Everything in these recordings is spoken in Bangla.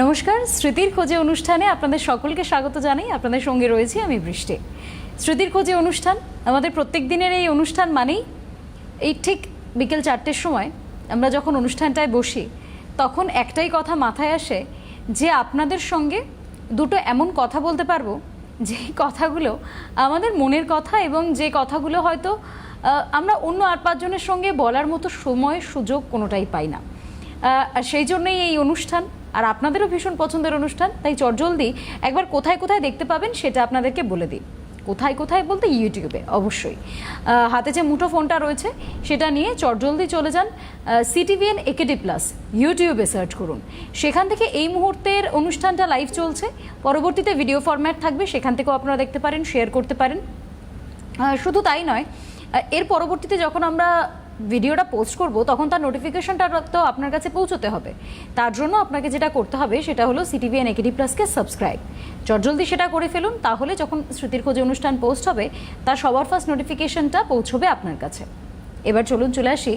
নমস্কার, স্মৃতির খোঁজে অনুষ্ঠানে আপনাদের সকলকে স্বাগত জানাই। আপনাদের সঙ্গে রয়েছি আমি বৃষ্টি। স্মৃতির খোঁজে অনুষ্ঠান আমাদের প্রত্যেক দিনের এই অনুষ্ঠান মানেই এই ঠিক বিকেল 4টের সময় আমরা যখন অনুষ্ঠানটায় বসি তখন একটাই কথা মাথায় আসে যে আপনাদের সঙ্গে দুটো এমন কথা বলতে পারবো যে কথাগুলো আমাদের মনের কথা এবং যে কথাগুলো হয়তো আমরা অন্য 8-5 জনের সঙ্গে বলার মতো সময় সুযোগ কোনোটাই পাই না। সেই জন্যই এই অনুষ্ঠান, আর আপনাদেরও ভীষণ পছন্দের অনুষ্ঠান। তাই চটজলদি একবার কোথায় কোথায় দেখতে পাবেন সেটা আপনাদেরকে বলে দিই। কোথায় কোথায় বলতে ইউটিউবে অবশ্যই। হাতে যে মুঠো ফোনটা রয়েছে সেটা নিয়ে চটজলদি চলে যান CTVN AKD+ ইউটিউবে সার্চ করুন। সেখান থেকে এই মুহূর্তের অনুষ্ঠানটা লাইভ চলছে, পরবর্তীতে ভিডিও ফরম্যাট থাকবে, সেখান থেকেও আপনারা দেখতে পারেন, শেয়ার করতে পারেন। শুধু তাই নয়, এর পরবর্তীতে যখন আমরা ভিডিওটা পোস্ট করব তখন তার নোটিফিকেশনটা তো আপনার কাছে পৌঁছতে হবে। তার জন্য আপনাকে যেটা করতে হবে সেটা হলো CTVN AKD+কে সাবস্ক্রাইব। জলদি সেটা করে ফেলুন, তাহলে যখন স্মৃতির খোঁজে অনুষ্ঠান পোস্ট হবে তার সবার ফার্স্ট নোটিফিকেশনটা পৌঁছবে আপনার কাছে। এবার চলে আসি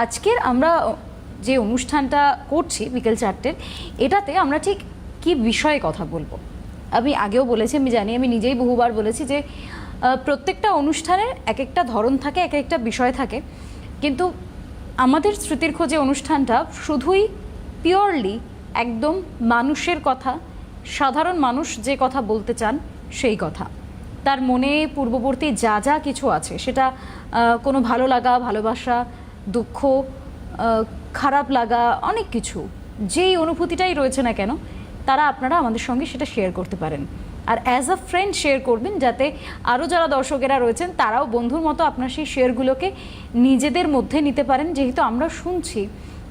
আজকের আমরা যে অনুষ্ঠানটা করছি বিকেল 4টের, এটাতে আমরা ঠিক কি বিষয়ে কথা বলবো। আমি আগেও বলেছি, আমি জানি, আমি নিজেই বহুবার বলেছি যে প্রত্যেকটা অনুষ্ঠানের এক একটা ধরন থাকে, এক একটা বিষয় থাকে, কিন্তু আমাদের স্মৃতির খোঁজে অনুষ্ঠানটা শুধুই পিওরলি একদম মানুষের কথা, সাধারণ মানুষ যে কথা বলতে চান সেই কথা, তার মনে পূর্ববর্তী যা যা কিছু আছে সেটা কোনো ভালো লাগা, ভালোবাসা, দুঃখ, খারাপ লাগা, অনেক কিছু, যেই অনুভূতিটাই রয়েছে না কেন তারা আপনারা আমাদের সঙ্গে সেটা শেয়ার করতে পারেন। আর অ্যাজ আ ফ্রেন্ড শেয়ার করবেন, যাতে আরও যারা দর্শকেরা রয়েছেন তারাও বন্ধুর মতো আপনার সেই শেয়ারগুলোকে নিজেদের মধ্যে নিতে পারেন। যেহেতু আমরা শুনছি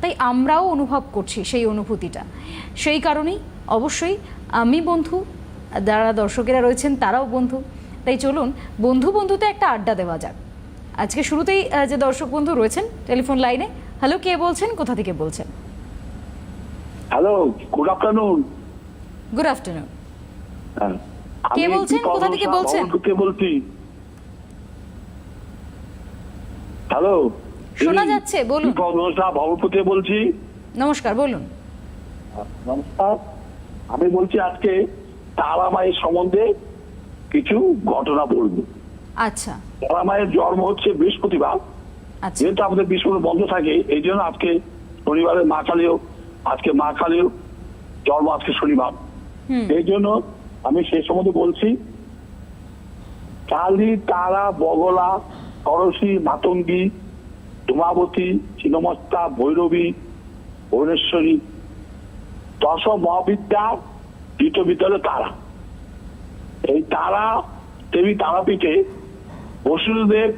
তাই আমরাও অনুভব করছি সেই অনুভূতিটা, সেই কারণেই অবশ্যই আমি বন্ধু, যারা দর্শকেরা রয়েছেন তারাও বন্ধু। তাই চলুন বন্ধুতে একটা আড্ডা দেওয়া যাক। আজকে শুরুতেই যে দর্শক বন্ধু রয়েছেন টেলিফোন লাইনে, হ্যালো, কে বলছেন, কোথা থেকে বলছেন? Hello, good afternoon. Good afternoon. কে বলছেন, কোথা থেকে বলছেন? বলছি। হ্যালো, শোনা যাচ্ছে, বলুন। ভবনপুর থেকে বলছি। নমস্কার, বলুন। নমস্কার, আমি বলছি আজকে তারা মায়ের সম্বন্ধে কিছু ঘটনা বলবো। আচ্ছা। তারা মায়ের জন্ম হচ্ছে বৃহস্পতিবার। আচ্ছা। যেহেতু আমাদের বৃহস্পতি বন্ধ থাকে, এই জন্য আজকে শনিবারের মা কালীর জন্ম আজকে শনিবার। এই জন্য আমি সেই সম্বন্ধে বলছি। কালী, তারা, বগলা, সরসী, মাতঙ্গী, ধূমাবতী, চিনমস্তা, ভৈরবী, ভুবনেশ্বরী, দশ মহাবিদ্যা, দ্বিতীয় বিদ্যালয় তারা। এই তারা দেবী তারাপীঠে বসুদেব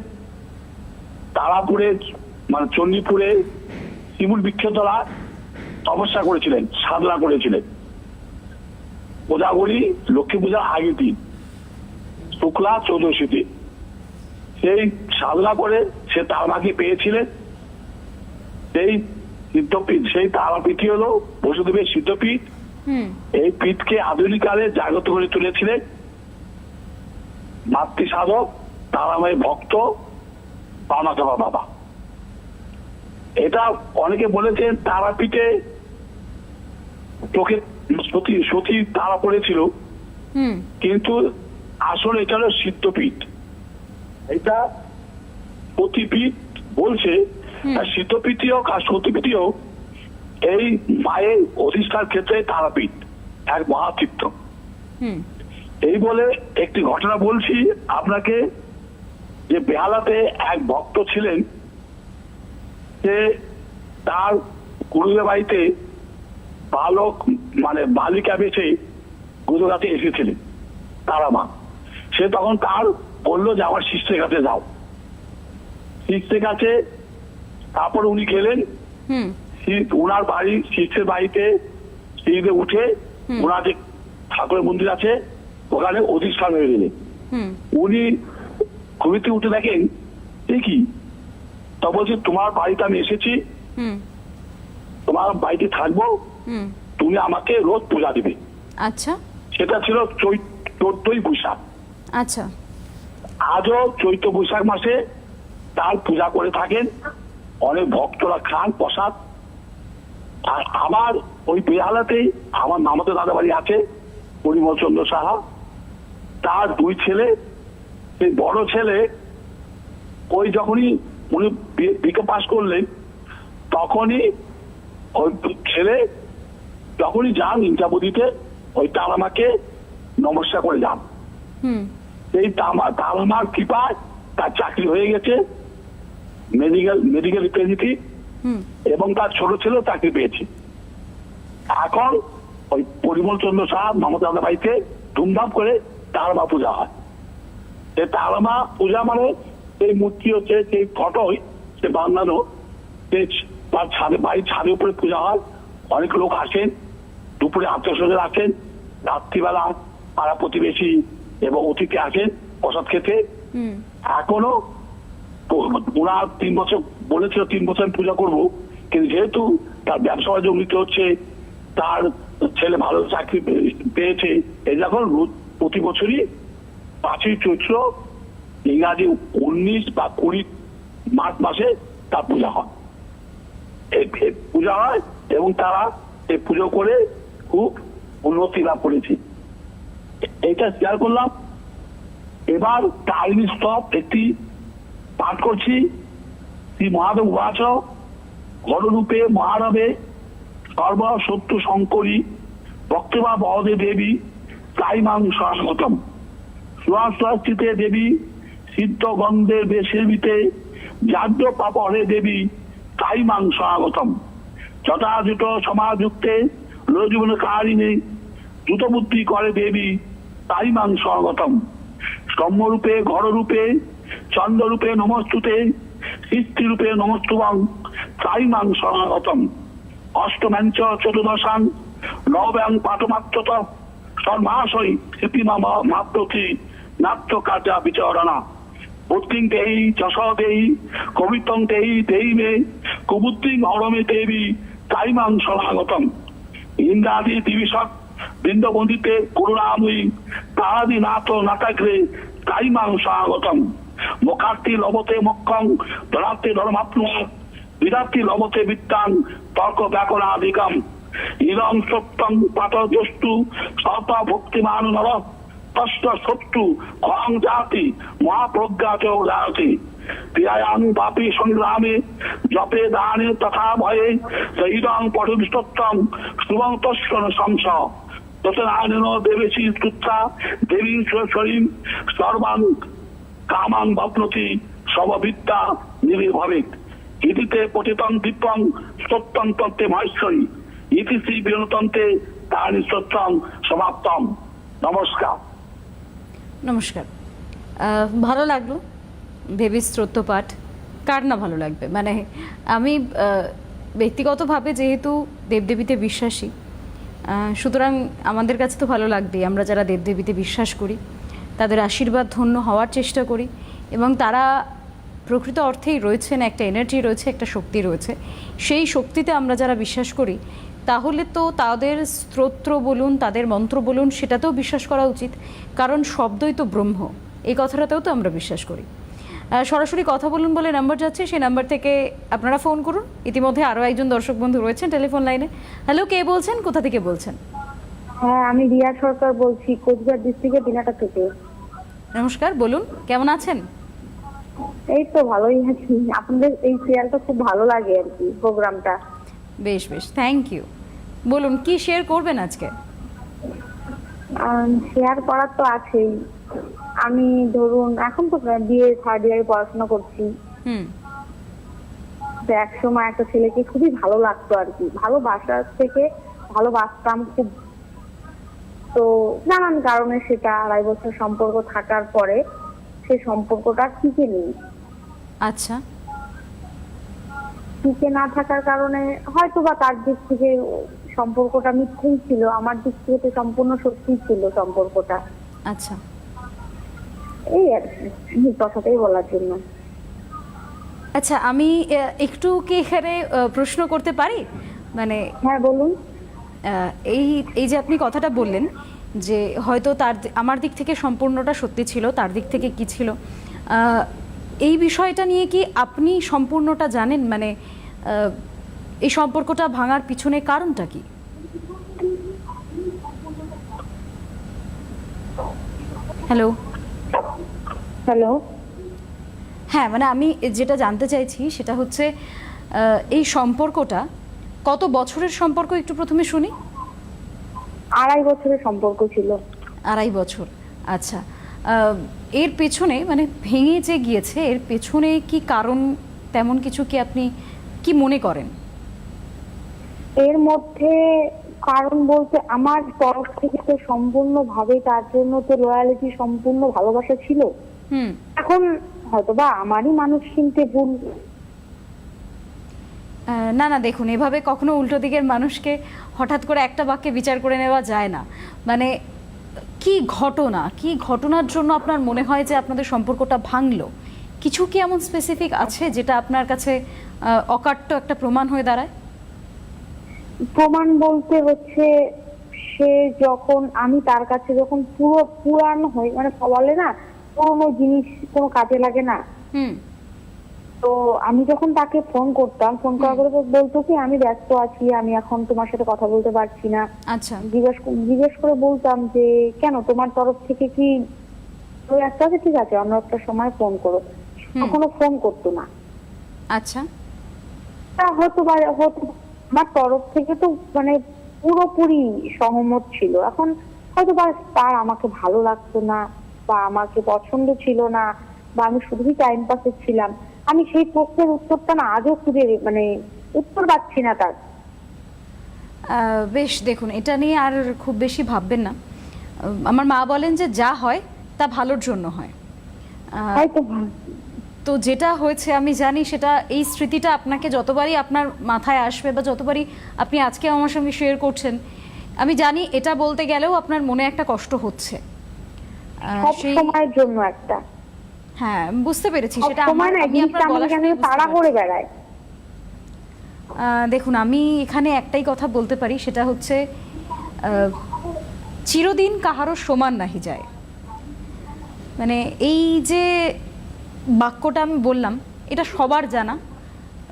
তারাপুরে মানে চণ্ডীপুরে শিমুল বৃক্ষতলা তপস্যা করেছিলেন, সাধনা করেছিলেন। কোজাগরী লক্ষ্মী পূজার আগের দিন শুক্লা চৌদশীতে সেই সাধনা করে সে তার মাকে পেয়েছিলেন। সেই সিদ্ধপীঠ, সেই তারাপীঠই হলো বসুদেবের সিদ্ধপীঠ। এই পীঠকে আধুনিক কালে জাগ্রত করে তুলেছিলেন মাতৃ সাধক তারামায়ের ভক্ত পাওনাথবা বাবা। এটা অনেকে বলেছেন তারাপীঠে চোখে সতী তারা পড়েছিল, কিন্তু আসলে এটা হলো সিদ্ধপীঠ। এটা সতীপীঠ বলছে, সিদ্ধপীঠই হোক আর সতীপীঠই হোক, এই মায়ের অধিষ্ঠার ক্ষেত্রে তারাপীঠ এক মহাতীর্থ। এই বলে একটি ঘটনা বলছি আপনাকে, যে বেহালাতে এক ভক্ত ছিলেন, সে তার গুরুদেব বাড়িতে বালক মানে বালিকা বেছে গুরুগাতে এসেছিলেন তারা মা। সে তখন তার বললো যে আমার শিষ্যের কাছে যাও। শিষ্যের কাছে তারপর উনি গেলেন উনার বাড়ি, শিষ্যের বাড়িতে সিঁড়িতে উঠে ওনার যে ঠাকুরের মন্দির আছে ওখানে অধিষ্ঠান হয়ে গেলেন। উনি ঘুমিতে উঠে দেখেন কি, তা বলছে তোমার বাড়িতে আমি এসেছি, তোমার বাড়িতে থাকবো, তুমি আমাকে রোজ পূজা দিবে। আচ্ছা। সেটা ছিল 14ই বৈশাখ। আচ্ছা। আজও চৈত্র বৈশাখ মাসে তার পূজা করে থাকেন। অনেক ভক্তরা খান প্রসাদ। আর আমার ওই বেহালাতেই আমার মামাতো দাদা বাড়ি আছে, পরিমল চন্দ্র সাহা। তার 2 ছেলে, সেই বড় ছেলে ওই যখনই উনি বিকে পাস করলেন তখনই ওই ছেলে যখনই যান ইন্টারভিউ ওই তারামাকে নমস্কার করে যান। এই তারামার কৃপায় তার চাকরি হয়ে গেছে, মেডিকেল রিপ্রেজেন্টেটিভ, এবং তার ছোট ছেলেও চাকরি পেয়েছে। এখন ওই পরিমল চন্দ্র সাহা মামাতো দাদা বাড়িতে ধুমধাম করে তারামা পূজা হয়। এই তারামা পূজা মানে এই মূর্তি হচ্ছে, সেই ফটোই সে বানানো, তার ছাদে, বাড়ির ছাদের উপরে পূজা হয়। অনেক লোক আসেন, দুপুরে আত্মীয় আসেন, রাত্রিবেলা পাড়া প্রতিবেশী এবং অতিথি আসেন প্রসাদ খেতে। এখনো ওনার 3 বছর বলেছিল, 3 বছর আমি পূজা করবো, কিন্তু যেহেতু তার ব্যবসা বাণিজ্য উন্নতি হচ্ছে, তার ছেলে ভালো চাকরি পেয়েছে, এই যখন প্রতি বছরই 5ই চৈত্র ইংরাজি 19 বা 20 মার্চ মাসে তার পূজা হয়। পূজা হয় এবং তারা এই পুজো করে খুব উন্নতি লাভ করেছে। এটা শেয়ার করলাম। এবার তারিণী স্তব একটি পাঠ করছি। শ্রী মহাদেব উবাচ ঘররূপে মহারবে সর্বশত্রু শঙ্করী ভক্তবা বহদে দেবী তাইমাং স্বাগতম। সুহাস্তিতে দেবী সিদ্ধ গন্ধের বেশেবিতে জাগ্য পাপরে দেবী তাইমাং স্বাগতম। যথাযথ সমাযুক্তে লোজীবন কারিণী দ্রুতবুদ্ধি করে দেবী তাইমাং স্বাগতম। স্তম্ভরূপে ঘররূপে চন্দ্ররূপে নমস্তুতে সৃষ্টিরূপে নমস্তুবং তাইমাং স্বাগতম। অষ্টমাঞ্চ চতুর্দশাং নব্যাং পাঠমাত্রত সন্মাসই স্মৃতিমা মাত্রতি নাট্য কার্যা বিচরণা। বুদ্ধিং দেহি যশ দেহি কবিত্বং দেহি দেহি মে কুবুদ্ধিং হরমে দেবী তাইমাং সমাগতম। ইন্দ্রাদি দিবিষক বৃন্দবন্দিতে করুণাময়ী তাহাদি নাথ নাটাগ্রে তাইমাং সমাগতম। মুখার্থী লবতে মক্ষং ধনার্থী ধর্মাত্মা বিদার্থী লবতে বিদ্যাং তর্ক ব্যাকরণাধিকম। ইদং সত্যং পাঠযস্তু সতা ভক্তিমান নর তষ্ট শত্রু খং জাতি মহাপ্রজ্ঞা চ জাতি। ক্রিয়ায়াং পাপী সংগ্রামে জপে দানে তথা ভয়ে ইদং পঠবিষ্টং শুভং তস্য সংস। তথ্য দেবেশী তুচ্ছা দেবী শরীম সর্বাং কামাং বপ্নতি সববিদ্যা নির্ভবেক। ইতিতে পতিতং দীপং সত্যং তন্ত্রে মহেশ্বরী ইতি শ্রী বিনতন্ত্রে তাহানি সত্যং সমাপ্তম। নমস্কার। নমস্কার। ভালো লাগলো দেবী স্তোত্র পাঠ, কার না ভালো লাগবে। মানে আমি ব্যক্তিগতভাবে যেহেতু দেবদেবীতে বিশ্বাসী, সুতরাং আমাদের কাছে তো ভালো লাগবেই। আমরা যারা দেবদেবীতে বিশ্বাস করি তাদের আশীর্বাদ ধন্য হওয়ার চেষ্টা করি, এবং তারা প্রকৃত অর্থেই রয়েছেন, একটা এনার্জি রয়েছে, একটা শক্তি রয়েছে। সেই শক্তিতে আমরা যারা বিশ্বাস করি তাহলে তো তাদের স্তোত্র বলুন, তাদের মন্ত্র বলুন, সেটাতেও বিশ্বাস করা উচিত, কারণ শব্দই তো ব্রহ্ম, এই কথাটাতেও তো আমরা বিশ্বাস করি। সরাসরি কথা বলুন বলে নাম্বার যাচ্ছে, সেই নাম্বার থেকে আপনারা ফোন করুন। ইতিমধ্যে আরও একজন দর্শক বন্ধু রয়েছেন টেলিফোন লাইনে। হ্যালো, কে বলছেন, কোথা থেকে বলছেন? হ্যাঁ, আমি রিয়া সরকার বলছি, কোচবিহার ডিস্ট্রিক্টের দিনাটা থেকে। নমস্কার, বলুন কেমন আছেন? এই তো ভালোই আছি। আপনাদের এই সিরিয়ালটা খুব ভালো লাগে আর কি, প্রোগ্রামটা। বেশ বেশ, থ্যাংক ইউ। বলুন কি শেয়ার করবেন আজকে? শেয়ার করার তো আছেই। আমি ধরুন এখন তো বিএ 3rd ইয়ারে পড়াশোনা করছি। তো একসময় একটা ছেলেকে খুবই ভালো লাগতো আর কি, ভালোবাসার থেকে ভালোবাসতাম খুব। তো নানান কারণে সেটা 2.5 বছর সম্পর্ক থাকার পরে সেই সম্পর্কটা টিকে নেই। আচ্ছা, টিকে না থাকার কারণে হয়তো বা তার দিক থেকে সম্পর্কটা মিথ্যেই ছিল, আমার দিক থেকে তো সম্পূর্ণ সত্যি ছিল সম্পর্কটা। আচ্ছা, এই আর কি, কথাটাই বলার জন্য। আচ্ছা, আমি একটু কি এখানে প্রশ্ন করতে পারি? মানে হ্যাঁ বলুন। এই যে আপনি কথাটা বললেন যে হয়তো তার আমার দিক থেকে সম্পূর্ণটা সত্যি ছিল, তার দিক থেকে কি ছিল, এই বিষয়টা নিয়ে কি আপনি সম্পূর্ণটা জানেন? মানে এই সম্পর্কটা ভাঙার পিছনে কারণটা কি? Hello hello. হ্যাঁ, মানে আমি যেটা জানতে চাইছি সেটা হচ্ছে এই সম্পর্কটা কত বছরের সম্পর্ক একটু প্রথমে শুনি। 2.5 বছরের সম্পর্ক ছিল। 2.5 বছর, আচ্ছা। এর পেছনে মানে ভেঙে যে গিয়েছে এর পেছনে কি কারণ তেমন কিছু কি আপনি কি মনে করেন? এর মধ্যে কারণ বলতে আমার তরফ থেকে তো সম্পূর্ণভাবে তার জন্য তো লয়ালিটি, সম্পূর্ণ ভালোবাসা ছিল। এখন হয়তোবা আমারই মানুষ চিনতে ভুল। না না, দেখুন, এভাবে কখনো উল্টো দিকের মানুষকে হঠাৎ করে একটা বাক্যে বিচার করে নেওয়া যায় না। মানে কি ঘটনার জন্য আপনার মনে হয় যে আপনাদের সম্পর্কটা ভাঙলো? কিছু কি এমন স্পেসিফিক আছে যেটা আপনার কাছে অকাট্য একটা প্রমাণ হয়ে দাঁড়ায়? প্রমাণ বলতে হচ্ছে সে যখন আমি তার কাছে যখন পুরানো হই, মানে বলে না পুরোনো জিনিস কোনো কাজে লাগে না, তো আমি যখন তাকে ফোন করতাম, ফোন করার পরে বলতো কি আমি ব্যস্ত আছি, আমি এখন তোমার সাথে কথা বলতে পারছি না। আচ্ছা। জিজ্ঞেস করে বলতাম যে কেন, তোমার তরফ থেকে কি ব্যস্ত আছে, ঠিক আছে অন্য একটা সময় ফোন করো। কখনো ফোন করতো না। আচ্ছা। তা হয়তো আমার তরফ থেকে তো মানে পুরোপুরি সহমত ছিল। এখন হয়তো তার আমাকে ভালো লাগতো না, বা আমাকে পছন্দ ছিল না, বা আমি শুধুই টাইম পাসে ছিলাম। আমি সেই প্রশ্নের উত্তরটা না আজও খুঁজে মানে উত্তর পাচ্ছি না তার। বেশ, দেখুন, এটা নিয়ে আর খুব বেশি ভাববেন না। আমার মা বলেন যে যা হয় তা ভালোর জন্য হয়। তো যেটা হয়েছে আমি জানি, সেটা এই স্মৃতিটা আপনাকে যতবারই আপনার মাথায় আসবে বা যতবারই আপনি আজকে আমার সঙ্গে শেয়ার করছেন, আমি জানি এটা বলতে গেলেও আপনার মনে একটা কষ্ট হচ্ছে। সব সময়ের জন্য একটা। হ্যাঁ, বুঝতে পেরেছি। সেটা আমি আপনার গলা শুনে তাড়া করে বেড়াই। দেখুন, আমি এখানে একটাই কথা বলতে পারি, সেটা হচ্ছে চিরদিন কাহারও সমান নাহি যায়। মানে এই যে বাক্যটা আমি বললাম, এটা সবার জানা,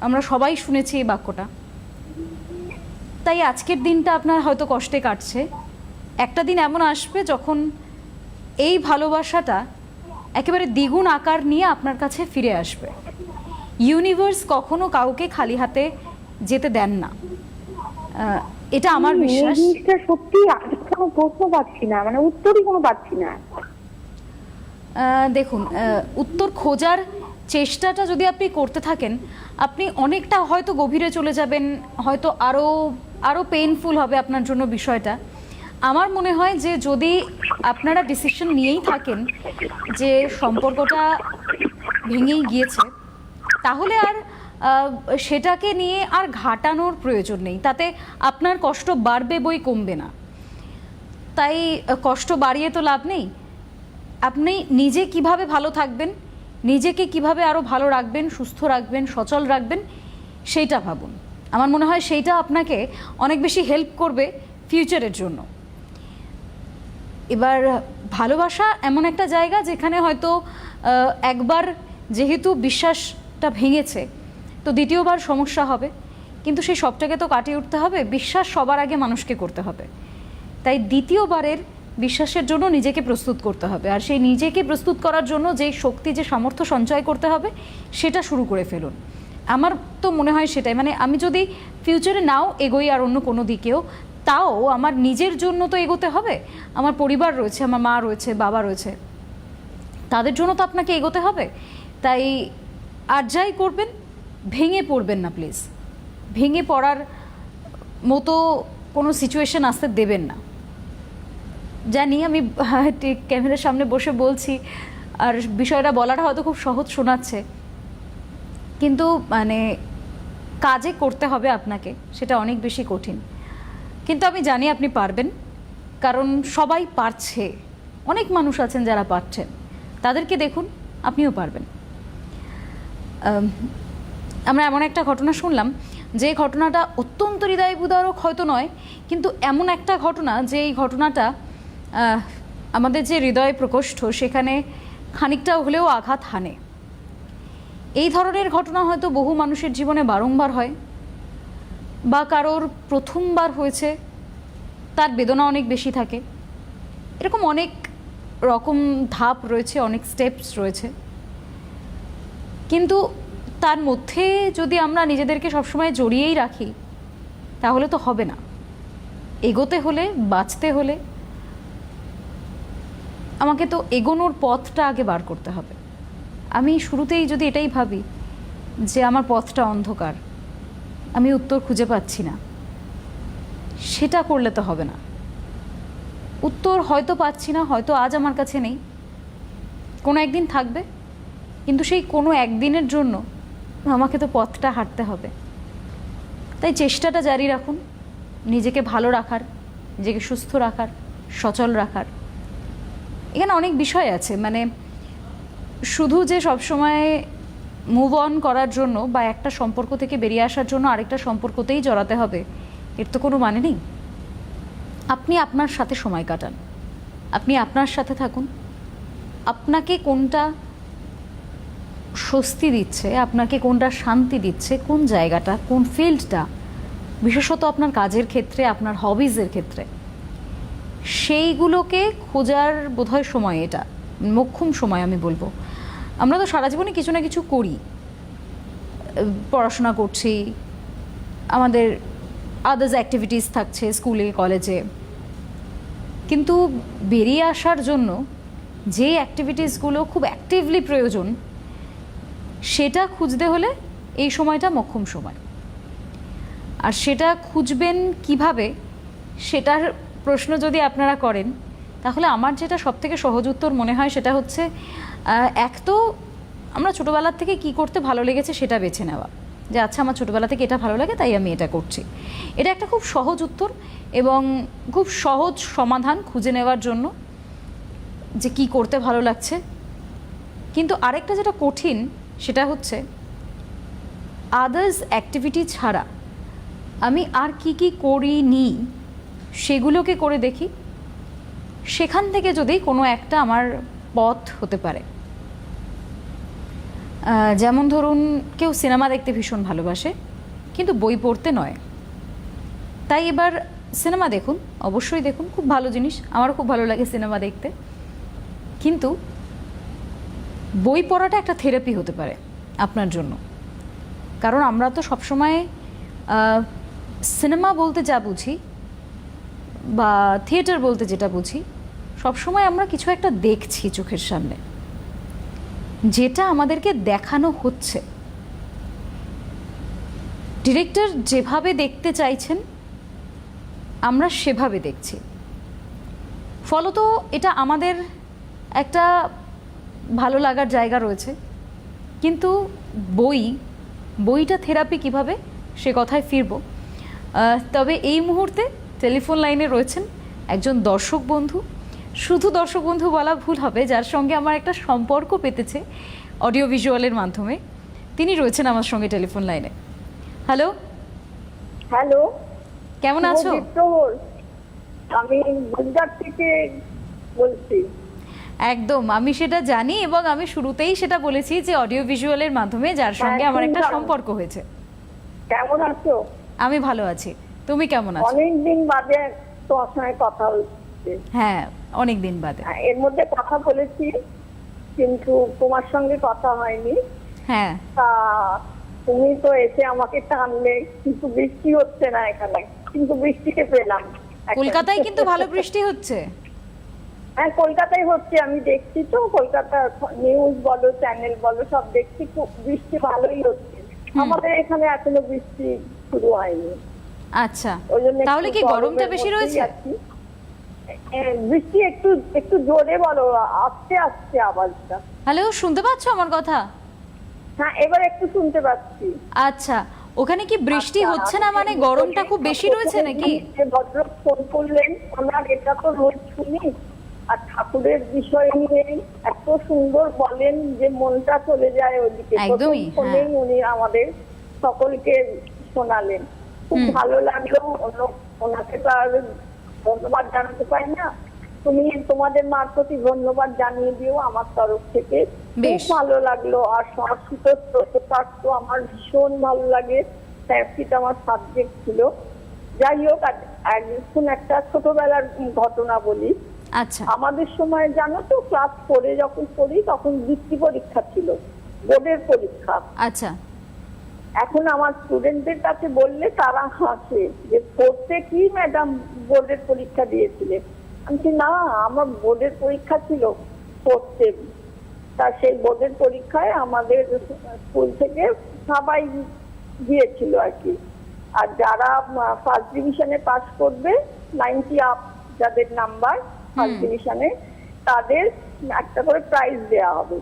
আমরা সবাই শুনেছি এই বাক্যটা। তাই আজকের দিনটা আপনার হয়তো কষ্টে কাটছে। একটা দিন এমন আসবে যখন এই ভালোবাসাটা একেবারে দ্বিগুণ আকার নিয়ে আপনার কাছে ফিরে আসবে। ইউনিভার্স কখনো কাউকে খালি হাতে যেতে দেন না, এটা আমার বিশ্বাস। সত্যি কোনো প্রশ্ন পাচ্ছি না, মানে উত্তরই কোনো পাচ্ছি না। দেখুন, উত্তর খোঁজার চেষ্টাটা যদি আপনি করতে থাকেন, আপনি অনেকটা হয়তো গভীরে চলে যাবেন, হয়তো আরও পেইনফুল হবে আপনার জন্য বিষয়টা। আমার মনে হয় যে যদি আপনারা ডিসিশন নিয়েই থাকেন যে সম্পর্কটা ভেঙেই গিয়েছে, তাহলে আর সেটাকে নিয়ে আর ঘাটানোর প্রয়োজন নেই। তাতে আপনার কষ্ট বাড়বে বই কমবে না। তাই কষ্ট বাড়িয়ে তো লাভ নেই। আপনি নিজে কিভাবে ভালো থাকবেন, নিজেকে কিভাবে আরও ভালো রাখবেন, সুস্থ রাখবেন, সচল রাখবেন, সেইটা ভাবুন। আমার মনে হয় সেইটা আপনাকে অনেক বেশি হেল্প করবে ফিউচারের জন্য। এবার ভালোবাসা এমন একটা জায়গা যেখানে হয়তো একবার যেহেতু বিশ্বাসটা ভেঙেছে, তো দ্বিতীয়বার সমস্যা হবে, কিন্তু সেই সবটাকে তো কাটিয়ে উঠতে হবে। বিশ্বাস সবার আগে মানুষকে করতে হবে। তাই দ্বিতীয়বারের বিশ্বাসের জন্য নিজেকে প্রস্তুত করতে হবে। আর সেই নিজেকে প্রস্তুত করার জন্য যে শক্তি, যে সামর্থ্য সঞ্চয় করতে হবে, সেটা শুরু করে ফেলুন। আমার তো মনে হয় সেটাই। মানে আমি যদি ফিউচারে নাও এগোই আর অন্য কোনো দিকেও, তাও আমার নিজের জন্য তো এগোতে হবে। আমার পরিবার রয়েছে, আমার মা রয়েছে, বাবা রয়েছে, তাদের জন্য তো আপনাকে এগোতে হবে। তাই আর যাই করবেন, ভেঙে পড়বেন না প্লিজ। ভেঙে পড়ার মতো কোনো সিচুয়েশন আসতে দেবেন না। জানি আমি ঠিক ক্যামেরার সামনে বসে বলছি আর বিষয়টা বলাটা হয়তো খুব সহজ শোনাচ্ছে, কিন্তু মানে কাজে করতে হবে আপনাকে, সেটা অনেক বেশি কঠিন। কিন্তু আমি জানি আপনি পারবেন, কারণ সবাই পারছে। অনেক মানুষ আছেন যারা পারছেন, তাদেরকে দেখুন, আপনিও পারবেন। আমরা এমন একটা ঘটনা শুনলাম, যে ঘটনাটা অত্যন্ত হৃদয় বিদারক হয়তো নয়, কিন্তু এমন একটা ঘটনা যে এই ঘটনাটা আমাদের যে হৃদয় প্রকোষ্ঠ, সেখানে খানিকটা হলেও আঘাত হানে। এই ধরনের ঘটনা হয়তো বহু মানুষের জীবনে বারংবার হয়, বা কারোর প্রথমবার হয়েছে, তার বেদনা অনেক বেশি থাকে। এরকম অনেক রকম ধাপ রয়েছে, অনেক স্টেপস রয়েছে। কিন্তু তার মধ্যে যদি আমরা নিজেদেরকে সবসময় জড়িয়েই রাখি তাহলে তো হবে না। এগোতে হলে, বাঁচতে হলে আমাকে তো এগোনোর পথটা আগে বার করতে হবে। আমি শুরুতেই যদি এটাই ভাবি যে আমার পথটা অন্ধকার, আমি উত্তর খুঁজে পাচ্ছি না, সেটা করলে তো হবে না। উত্তর হয়তো পাচ্ছি না, হয়তো আজ আমার কাছে নেই, কোনো একদিন থাকবে, কিন্তু সেই কোনো একদিনের জন্য আমাকে তো পথটা হাঁটতে হবে। তাই চেষ্টাটা জারি রাখুন, নিজেকে ভালো রাখার, নিজেকে সুস্থ রাখার, সচল রাখার। এখানে অনেক বিষয় আছে, মানে শুধু যে সবসময় মুভ অন করার জন্য বা একটা সম্পর্ক থেকে বেরিয়ে আসার জন্য আরেকটা সম্পর্কতেই জড়াতে হবে এর তো কোনো মানে নেই। আপনি আপনার সাথে সময় কাটান, আপনি আপনার সাথে থাকুন। আপনাকে কোনটা স্বস্তি দিচ্ছে, আপনাকে কোনটা শান্তি দিচ্ছে, কোন জায়গাটা, কোন ফিল্ডটা, বিশেষত আপনার কাজের ক্ষেত্রে, আপনার হবিজের ক্ষেত্রে, সেইগুলোকে খোঁজার বোধহয় সময় এটা, মোক্ষম সময় আমি বলবো। আমরা তো সারা জীবনে কিছু না কিছু করি, পড়াশোনা করছি, আমাদের আদার্স অ্যাক্টিভিটিস থাকছে স্কুলে কলেজে, কিন্তু বেরিয়ে আসার জন্য যে অ্যাক্টিভিটিসগুলো খুব অ্যাক্টিভলি প্রয়োজন সেটা খুঁজতে হলে এই সময়টা মোক্ষম সময়। আর সেটা খুঁজবেন কিভাবে, সেটার প্রশ্ন যদি আপনারা করেন তাহলে আমার যেটা সবথেকে সহজ উত্তর মনে হয় সেটা হচ্ছে, এক তো আমরা ছোটোবেলার থেকে কি করতে ভালো লেগেছে সেটা বেছে নেওয়া, যে আচ্ছা আমার ছোটোবেলা থেকে এটা ভালো লাগে তাই আমি এটা করছি। এটা একটা খুব সহজ উত্তর এবং খুব সহজ সমাধান খুঁজে নেওয়ার জন্য যে কি করতে ভালো লাগছে। কিন্তু আরেকটা যেটা কঠিন সেটা হচ্ছে আদার্স অ্যাক্টিভিটি ছাড়া আমি আর কি কি করিনি সেগুলোকে করে দেখি, সেখান থেকে যদি কোনো একটা আমার পথ হতে পারে। যেমন ধরুন কেউ সিনেমা দেখতে ভীষণ ভালোবাসে কিন্তু বই পড়তে নয়, তাই এবার সিনেমা দেখুন, অবশ্যই দেখুন, খুব ভালো জিনিস, আমারও খুব ভালো লাগে সিনেমা দেখতে। কিন্তু বই পড়াটা একটা থেরাপি হতে পারে আপনার জন্য, কারণ আমরা তো সবসময় সিনেমা বলতে যা বুঝি বা থিয়েটার বলতে যেটা বুঝি, সবসময় আমরা কিছু একটা দেখছি চোখের সামনে, যেটা আমাদেরকে দেখানো হচ্ছে। ডিরেক্টর যেভাবে দেখতে চাইছেন আমরা সেভাবে দেখছি, ফলত এটা আমাদের একটা ভালো লাগার জায়গা রয়েছে। কিন্তু বইটা থেরাপি কিভাবে, সে কথায় ফিরব। তবে এই মুহূর্তে টেলিফোন লাইনে রয়েছেন একজন দর্শক বন্ধু, শুধু দর্শক বন্ধু বলা ভুল হবে, যার সঙ্গে আমার একটা সম্পর্ক পেতেছে অডিও ভিজুয়ালের মাধ্যমে। তিনি রয়েছেন আমার সঙ্গে টেলিফোন লাইনে। হ্যালো হ্যালো, কেমন আছো? আমি গুজরাট থেকে বলছি। একদম, আমি সেটা জানি এবং আমি শুরুতেই সেটা বলেছি যে অডিও ভিজুয়ালের মাধ্যমে যার সঙ্গে আমার একটা সম্পর্ক হয়েছে। কেমন আছো? আমি ভালো আছি, তুমি কেমন আছো? অনেকদিন বাদে তোমার সঙ্গে কথা হচ্ছে। হ্যাঁ, অনেক দিন বাদে। এর মধ্যে কথা বলেছি কিন্তু তোমার সঙ্গে কথা হয়নি। হ্যাঁ, তুমি তো এসে আমাকে টানলে, কিন্তু বৃষ্টি হচ্ছে না এখানে, কিন্তু বৃষ্টিকে পেলাম। কলকাতায় কিন্তু ভালো বৃষ্টি হচ্ছে। হ্যাঁ, কলকাতায় হচ্ছে, আমি দেখছি তো, কলকাতা নিউজ বলো, চ্যানেল বলো, সব দেখছি, খুব বৃষ্টি ভালোই হচ্ছে। আমাদের এখানে এখনো বৃষ্টি শুরু হয়নি। আচ্ছা, তাহলে কি গরমটা বেশি রয়েছে? বৃষ্টি একটু একটু জোরে বলো, আস্তে আস্তে আওয়াজটা। হ্যালো, শুনতে পাচ্ছ আমার কথা? হ্যাঁ, এবার একটু শুনতে পাচ্ছি। আচ্ছা, ওখানে কি বৃষ্টি হচ্ছে না মানে গরমটা খুব বেশি রয়েছে নাকি? ভদ্রলোক ফোন করলেন, আমরা এটা তো রোজ শুনি, আর ঠাকুরের বিষয় নিয়ে এত সুন্দর বলেন যে মনটা চলে যায় ওদিকে। একদমই, ফোনেই উনি আমাদের সকলকে শোনালেন, খুব ভালো লাগলো। ওনাকে তো আর ধন্যবাদ জানাতে পারি না, তুমি তোমাদের মারফতি ধন্যবাদ জানিয়ে দিও আমার তরফ থেকে। খুব ভালো লাগলো। আর সংস্কৃত পাঠ তো আমার ভীষণ ভালো লাগে, সংস্কৃত আমার সাবজেক্ট ছিল। যাই হোক, এখন একটা ছোটবেলার ঘটনা বলি। আচ্ছা আমাদের সময় জানো তো, ক্লাস 4 যখন পড়ি তখন বৃত্তি পরীক্ষা ছিল, বোর্ডের পরীক্ষা। আচ্ছা এখন আমার স্টুডেন্টদের কাছে বললে তারা হাসে যে 4তে কি ম্যাডাম বোর্ডের পরীক্ষা দিয়েছিলেন। আমি বলছি, না, আমার বোর্ডের পরীক্ষা ছিল 4তে। তা সেই বোর্ডের পরীক্ষায় আমাদের স্কুল থেকে সবাই গিয়েছিল আর কি। আর যারা ফার্স্ট ডিভিশনে পাস করবে, 90 আপ যাদের নাম্বার ফার্স্ট ডিভিশনে, তাদের একটা করে প্রাইজ দেওয়া হবে।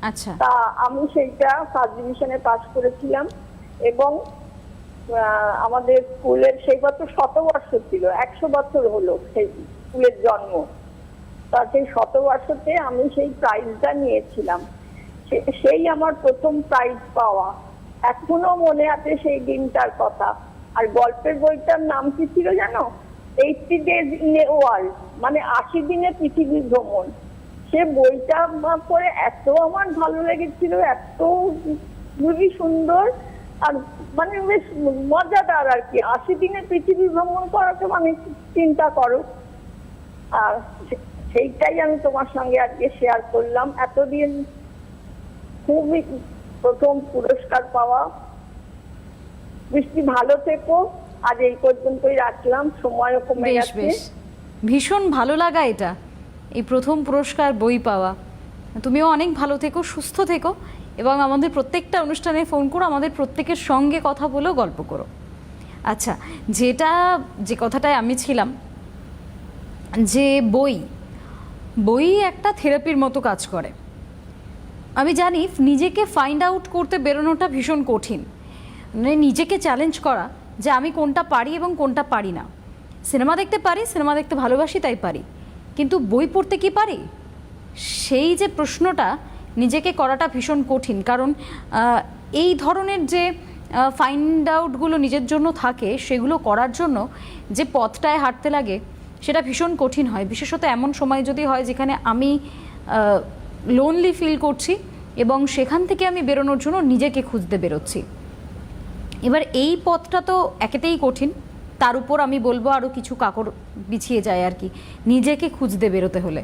আচ্ছা তা আমি সেইটা ফার্স্ট ডিভিশনে পাস করেছিলাম। এবং আমাদের স্কুলের সেই বছর 100 ছিল, 100 বছর হলো সেই স্কুলের জন্ম। তা সেই 100 আমি সেই প্রাইজটা নিয়েছিলাম। সেই আমার প্রথম প্রাইজ পাওয়া, এখনো মনে আছে সেই দিনটার কথা। আর গল্পের বইটার নাম কি ছিল জানো? 80 Days in a World, মানে 80 দিনে পৃথিবী ভ্রমণ। সে বইটা পড়ে এত আমার ভালো লেগেছিল, এত খুবই সুন্দর আর মানে বেশ মজাদার আর কি। 80 দিনে পৃথিবী ভ্রমণ করাটা মানে চিন্তা করো। আর সেইটাই আমি তোমার সঙ্গে আজকে শেয়ার করলাম। এতদিন খুবই প্রথম পুরস্কার পাওয়া। বৃষ্টি ভালো থেকো, আজ এই পর্যন্তই রাখলাম, সময়ও কমে বেশ গেছে। বেশ, ভীষণ ভালো লাগা এটা, এই প্রথম পুরস্কার বই পাওয়া। তুমিও অনেক ভালো থেকো, সুস্থ থেকো এবং আমাদের প্রত্যেকটা অনুষ্ঠানে ফোন করো, আমাদের প্রত্যেকের সঙ্গে কথা বলো, গল্প করো। আচ্ছা, যে কথাটায় আমি ছিলাম, যে বই একটা থেরাপির মতো কাজ করে। আমি জানি নিজেকে ফাইন্ড আউট করতে বেরোনোটা ভীষণ কঠিন, মানে নিজেকে চ্যালেঞ্জ করা যে আমি কোনটা পারি এবং কোনটা পারি না। সিনেমা দেখতে পারি, সিনেমা দেখতে ভালোবাসি তাই পারি, কিন্তু বই পড়তে কি পারি? সেই যে প্রশ্নটা নিজেকে করাটা ভীষণ কঠিন। কারণ এই ধরনের যে ফাইন্ড আউটগুলো নিজের জন্য থাকে, সেগুলো করার জন্য যে পথটায় হাঁটতে লাগে সেটা ভীষণ কঠিন হয়। বিশেষত এমন সময় যদি হয় যেখানে আমি লোনলি ফিল করছি এবং সেখান থেকে আমি বেরোনোর জন্য নিজেকে খুঁজতে বেরোচ্ছি। এবার এই পথটা তো একেতেই কঠিন, তার উপর আমি বলবো আরও কিছু কাকড় বিছিয়ে যায় আর কি নিজেকে খুঁজতে বেরোতে হলে।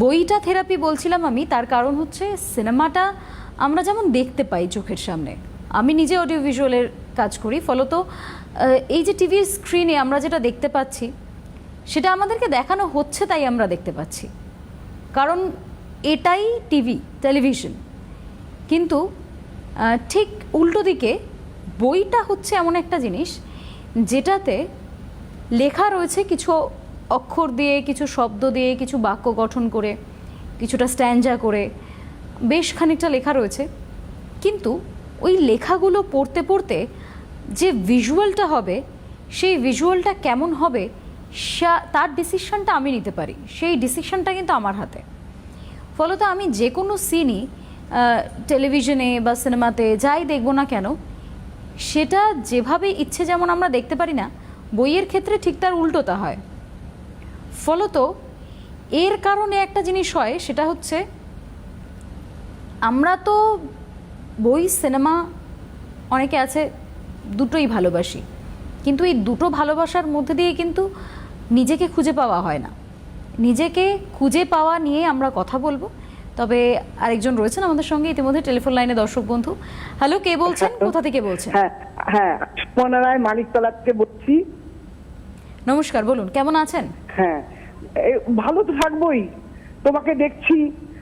বইটা থেরাপি বলছিলাম আমি, তার কারণ হচ্ছে সিনেমাটা আমরা যেমন দেখতে পাই চোখের সামনে, আমি নিজে অডিও ভিজুয়ালের কাজ করি, ফলত এই যে টিভির স্ক্রিনে আমরা যেটা দেখতে পাচ্ছি সেটা আমাদেরকে দেখানো হচ্ছে তাই আমরা দেখতে পাচ্ছি, কারণ এটাই টেলিভিশন। কিন্তু ঠিক উল্টো দিকে বইটা হচ্ছে এমন একটা জিনিস যেটাতে লেখা রয়েছে কিছু অক্ষর দিয়ে, কিছু শব্দ দিয়ে, কিছু বাক্য গঠন করে, কিছুটা স্ট্যাঞ্জা করে, বেশ খানিকটা লেখা রয়েছে। কিন্তু ওই লেখাগুলো পড়তে পড়তে যে ভিজুয়ালটা হবে, সেই ভিজুয়ালটা কেমন হবে তার ডিসিশনটা আমি নিতে পারি, সেই ডিসিশনটা কিন্তু আমার হাতে। ফলত আমি যে কোনো সিনই টেলিভিশনে বা সিনেমাতে যাই দেখব না কেন, সেটা যেভাবে ইচ্ছে যেমন আমরা দেখতে পারি না, বইয়ের ক্ষেত্রে ঠিক তার উল্টোটা হয়। ফলত এর কারণে একটা জিনিস হয়, সেটা হচ্ছে আমরা তো বই সিনেমা অনেকে আছে দুটোই ভালোবাসি, কিন্তু এই দুটো ভালোবাসার মধ্যে দিয়ে কিন্তু নিজেকে খুঁজে পাওয়া হয় না। নিজেকে খুঁজে পাওয়া নিয়ে আমরা কথা বলবো। তবে আরেকজন রয়েছেন আমাদের সঙ্গে ইতিমধ্যে টেলিফোন লাইনে, দর্শক বন্ধু। হ্যালো, কে বলছেন, কোথা থেকে বলছেন? হ্যাঁ, সুমনা রায়, মানিকতলা থেকে বলছি। নমস্কার, বলুন, কেমন আছেন? হ্যাঁ, ভালো তো থাকবোই, তোমাকে দেখছি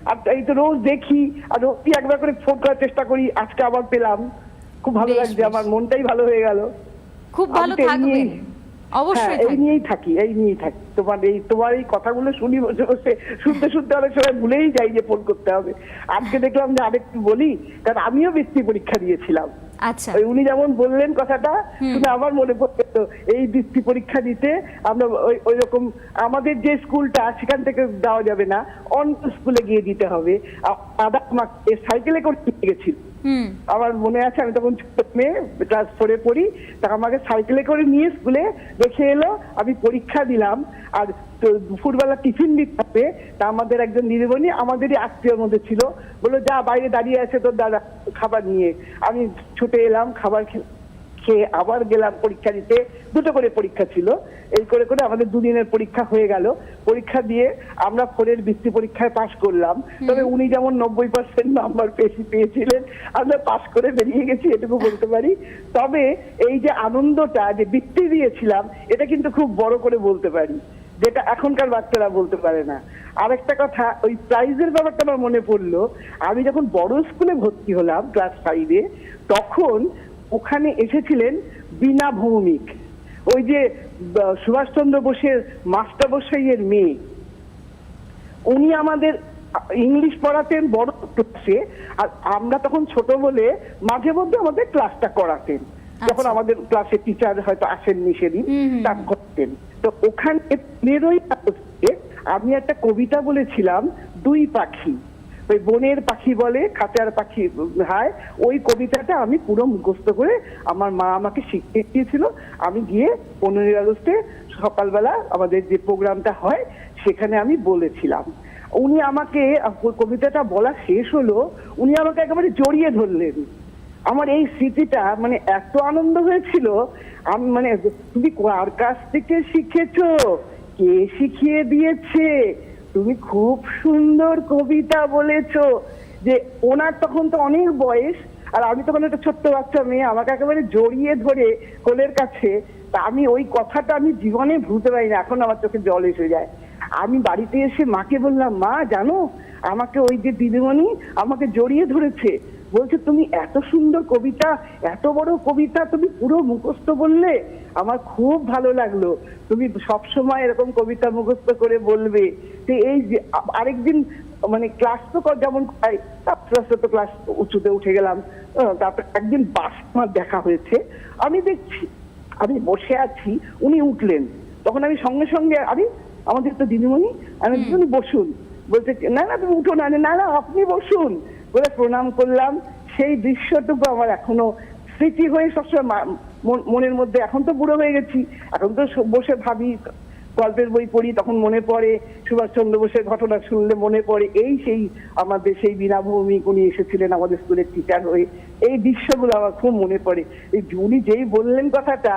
আর এই তো রোজ দেখি, আর রোজই একবার করে ফোন করার চেষ্টা করি। আজকে আবার পেলাম, খুব ভালো লাগছে, আমার মনটাই ভালো হয়ে গেল। খুব ভালো থাকবেন, অবশ্যই এই নিয়েই থাকি। তোমার এই কথাগুলো শুনি বসে বসে, শুনতে অনেক সময় ভুলেই যাই যে ফোন করতে হবে। আজকে দেখলাম যে আরেকটু বলি, কারণ আমিও বৃত্তি পরীক্ষা দিয়েছিলাম। আচ্ছা, উনি যেমন বললেন কথাটা শুনে আমার মনে পড়তো, এই বৃত্তি পরীক্ষা দিতে আমরা ওই রকম আমাদের যে স্কুলটা সেখান থেকে যাওয়া যাবে না, অন্য স্কুলে গিয়ে দিতে হবে। দাদা আমাকে সাইকেলে করে নিয়ে গেছিল, আমার মনে আছে, আমি তখন ছোট মেয়ে, ক্লাস 4 পড়ি, তা আমাকে সাইকেলে করে নিয়ে স্কুলে রেখে এলো, আমি পরীক্ষা দিলাম। আর তো দুপুরবেলা টিফিন দিতে হবে, তা আমাদের একজন দিদিমণি আমাদেরই আত্মীয়র মধ্যে ছিল, বললো যা বাইরে দাঁড়িয়ে আছে তোর দাদা খাবার নিয়ে। আমি ছুটে এলাম, খাবার খেয়ে আবার গেলাম পরীক্ষা দিতে। 2টো করে পরীক্ষা ছিল, এই করে করে আমাদের 2 দিনের পরীক্ষা হয়ে গেল। পরীক্ষা দিয়ে আমরা 4-এর বৃত্তি পরীক্ষায় পাশ করলাম। তবে উনি যেমন 90% নাম্বার পেয়েছিলেন, আমরা পাশ করে বেরিয়ে গেছি, এটুকু বলতে পারি। তবে এই যে আনন্দটা যে বৃত্তি দিয়েছিলাম, এটা কিন্তু খুব বড় করে বলতে পারি, যেটা এখনকার বাচ্চারা বলতে পারে না। আরেকটা কথা, ওই প্রাইজের ব্যাপারটা আমার মনে পড়লো। আমি যখন বড় স্কুলে ভর্তি হলাম ক্লাস 5-এ, তখন ওখানে এসেছিলেন বীণা ভৌমিক, ওই যে সুভাষচন্দ্র বোসের মাস্টারমশাইয়ের মেয়ে। উনি আমাদের ইংলিশ পড়াতেন বড় ক্লাসে, আর আমরা তখন ছোট বলে মাঝে মধ্যে আমাদের ক্লাসটা করাতেন, যখন আমাদের ক্লাসে টিচার হয়তো আসেননি সেদিন, তা করতেন। তো ওখানে 15ই আগস্টে আমি একটা কবিতা বলেছিলাম, 2 পাখি, ওই বনের পাখি বলে খাঁচার পাখি হায়, ওই কবিতাটা আমি পুরো মুখস্থ করে আমার মা আমাকে শিখিয়ে দিয়েছিল। আমি গিয়ে 15ই আগস্টে সকালবেলা আমাদের যে প্রোগ্রামটা হয় সেখানে আমি বলেছিলাম। উনি আমাকে, কবিতাটা বলা শেষ হলো, উনি আমাকে একেবারে জড়িয়ে ধরলেন। আমার এই স্মৃতিটা মানে এত আনন্দ হয়েছিল। আমি মানে, তুমি কার কাছ থেকে শিখেছো, কে শিখিয়ে দিয়েছে, তুমি খুব সুন্দর কবিতা বলেছো। যে ওনার তখন তো অনেক বয়স, আর আমি তখন একটা ছোট্ট বাচ্চা মেয়ে, আমাকে একেবারে জড়িয়ে ধরে কোলের কাছে, তা আমি ওই কথাটা আমি জীবনে ভুলতে পারি না, এখন আমার চোখে জল এসে যায়। আমি বাড়িতে এসে মাকে বললাম, মা জানো আমাকে ওই যে দিদিমণি আমাকে জড়িয়ে ধরেছে, বলছে তুমি এত সুন্দর কবিতা, এত বড় কবিতা তুমি পুরো মুখস্থ বললে, আমার খুব ভালো লাগলো, তুমি সবসময় এরকম কবিতা মুখস্থ করে বলবে। তো এই যে আরেকদিন মানে ক্লাস তো যেমন আস্তে আস্তে তো ক্লাস উঁচুতে উঠে গেলাম, তারপর একদিন বাস আমার দেখা হয়েছে, আমি দেখছি আমি বসে আছি, উনি উঠলেন, তখন আমি সঙ্গে সঙ্গে আমাদের তো দিদিমণি, আমি দিদিমণি বসুন, বলছে না না তুমি উঠো না, না না আপনি বসুন বলে প্রণাম করলাম। সেই দৃশ্যটুকু আমার এখনো স্মৃতি হয়ে সবসময় মনের মধ্যে। এখন তো বুড়ো হয়ে গেছি, এখন তো বসে ভাবি, গল্পের বই পড়ি, তখন মনে পড়ে সুভাষচন্দ্র বোসের ঘটনা শুনলে মনে পড়ে সেই আমাদের সেই বীণা ভৌমিক, উনি এসেছিলেন আমাদের স্কুলের টিচার হয়ে। এই দৃশ্যগুলো আমার খুব মনে পড়ে। এই উনি যেই বললেন কথাটা,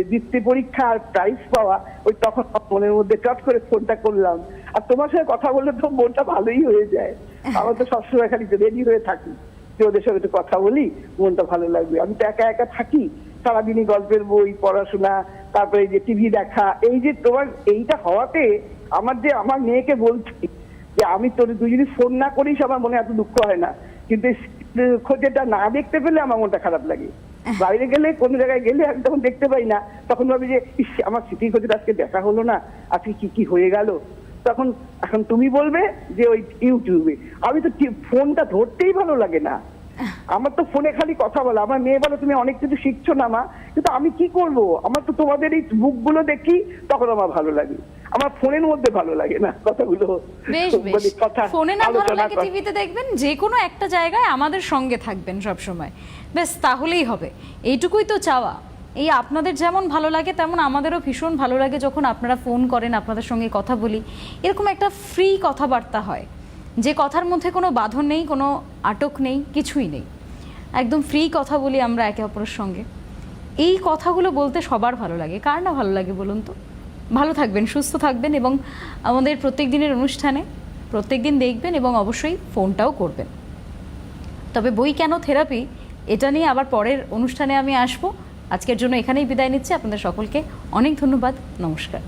বৃত্তি পরীক্ষা আর প্রাইজ পাওয়া, ওই তখন মনের মধ্যে চট করে ফোনটা করলাম। আর তোমার সঙ্গে কথা বললে তো মনটা ভালোই হয়ে যায়। আমার তো সবসময় খালি রেডি হয়ে থাকি যে ওদের সঙ্গে একটু কথা বলি, মনটা ভালো লাগবে। আমি তো একা একা থাকি, সারাদিনই গল্পের বই পড়াশোনা, তারপরে যে টিভি দেখা। এই যে তোমার এইটা হওয়াতে আমার মেয়েকে বলছি যে আমি তোর তুই যদি ফোন না করিস আমার মনে এত দুঃখ হয় না, কিন্তু খোঁজেটা না দেখতে পেলে আমার মনটা খারাপ লাগে। বাইরে গেলে কোন জায়গায় গেলে আমি তখন দেখতে পাই না, তখন ভাবি যে আমার স্মৃতি খোঁজেটা আজকে দেখা হলো না, আজকে কি কি হয়ে গেল। তখন এখন তুমি বলবে যে ওই ইউটিউবে, আমি তো ফোনটা ধরতেই ভালো লাগে না। আমার তো ফোনে খালি কথা বলা। আমার মেয়ে বলে তুমি অনেক কিছু শিখছো না মা, কিন্তু আমি কি করব, আমার তো তোমাদের এই বুকগুলো দেখি, তখন আমার ভালো লাগে। আমার ফোনের মধ্যে ভালো লাগে না কথাগুলো। বেশ বেশ, ফোনে না ভালো লাগে টিভিতে দেখবেন, যে কোনো একটা জায়গায় আমাদের সঙ্গে থাকবেন সব সময়, ব্যাস তাহলেই হবে। এইটুকুই তো চাওয়া। এই আপনাদের যেমন ভালো লাগে তেমন আমাদেরও ভীষণ ভালো লাগে যখন আপনারা ফোন করেন, আপনাদের সঙ্গে কথা বলি, এরকম একটা ফ্রি কথাবার্তা হয়, যে কথার মধ্যে কোনো বাঁধন নেই, কোনো আটক নেই, কিছুই নেই, একদম ফ্রি কথা বলি আমরা একে অপরের সঙ্গে। এই কথাগুলো বলতে সবার ভালো লাগে, কার না ভালো লাগে বলুন তো। ভালো থাকবেন, সুস্থ থাকবেন, এবং আমাদের প্রত্যেক দিনের অনুষ্ঠানে প্রত্যেক দিন দেখবেন, এবং অবশ্যই ফোনটাও করবেন। তবে বই কেন থেরাপি, এটা নিয়ে আবার পরের অনুষ্ঠানে আমি আসবো। আজকের জন্য এখানেই বিদায় নিচ্ছি। আপনাদের সকলকে অনেক ধন্যবাদ। নমস্কার।